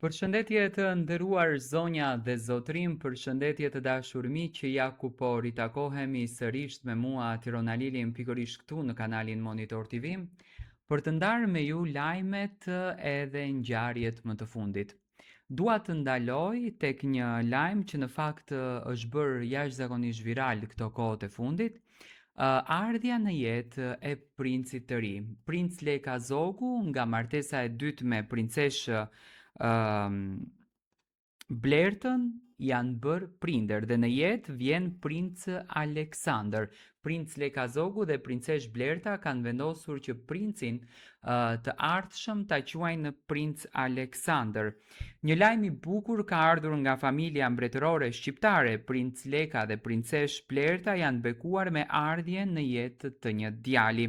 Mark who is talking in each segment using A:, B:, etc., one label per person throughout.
A: Përshëndetje të nderuar zonja dhe zotrim, përshëndetje të dashur miq që ja ku po ritakohemi sërish me mua Tirona Lilin pikërisht këtu në kanalin Monitor TV për të ndarë me ju lajmet edhe ngjarjet më të fundit. Dua të ndaloj tek një lajm që në fakt është bërë jashtëzakonisht viral këto kohët e fundit. Ardhja në jetë e princit të ri, Princ Leka Zogu nga martesa e dytë me princeshë Blertën janë bërë prindër dhe në jetë vjen princ Aleksandër. Princ Leka Zogu dhe princesh Blerta kanë vendosur që princin të ardhshëm ta quajnë princ Aleksandër. Një lajm i bukur ka ardhur nga familja mbretërore shqiptare. Princ Leka dhe princesh Blerta janë bekuar me ardhjen në jetë të një djali.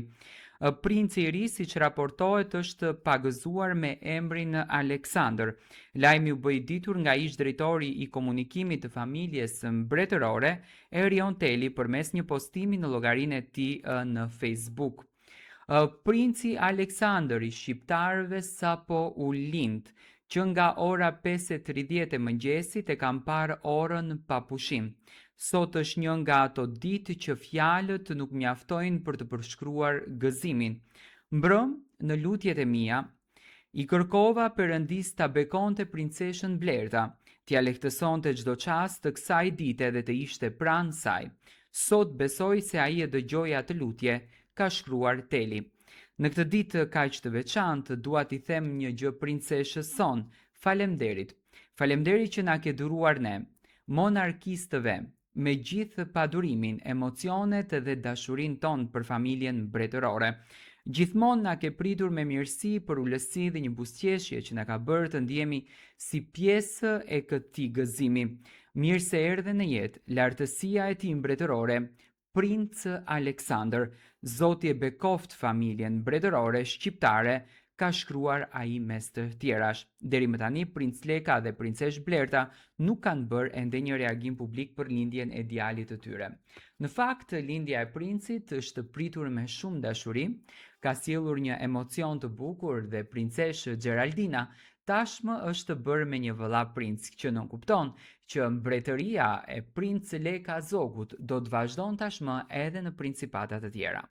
A: Princi i ri, siç raportohet, është pagëzuar me emrin Aleksandër. Lajmi u bë i ditur nga ish-drejtori i komunikimit të familjes mbretërore, Erion Teli, përmes një postimi në llogarinë e tij në Facebook. Princi Aleksandër i shqiptarëve sapo u lind, që nga ora 5:30 e mëngjesit e kam parë orën pa pushim. Sot është një nga ato ditë që fjalët nuk mjaftojnë për të përshkruar gëzimin. Mbrëm në lutjet e mia, i kërkova Perëndis ta bekonte princeshën Blerta, t'ia lehtësonte çdo çast të kësaj dite dhe të ishte pranë saj. Sot besoj se ai e dëgjoi atë lutje, ka shkruar Teli. Në këtë ditë kaq të veçantë, dua t'i them një gjë princeshës son. Faleminderit. Faleminderit që na ke dhuruar ne, monarkistëve, me gjithë padurimin, emocionet dhe dashurinë tonë për familjen mbretërore. Gjithmonë na ke pritur me mirësi, për ulësi dhe një buzëqeshje që na ka bërë të ndjehemi si pjesë e këtij gëzimi. Mirë se erdhe në jetë, lartësia e tij mbretërore, Princ Aleksandër. Zoti e bekoft familjen mbretërore shqiptare, ka shkruar ai mes të tjerash. Deri më tani, Princ Leka dhe Princesh Blerta nuk kanë bërë ende një reagim publik për lindjen e djalit të tyre. Në fakt, lindja e princit është pritur me shumë dashuri, ka sjellur një emocion të bukur dhe princeshë Geraldina tashmë është bërë me një vëlla princ, që nënkupton që mbretëria e Princ Leka Zogut do të vazhdon tashmë edhe në principatat të tjera.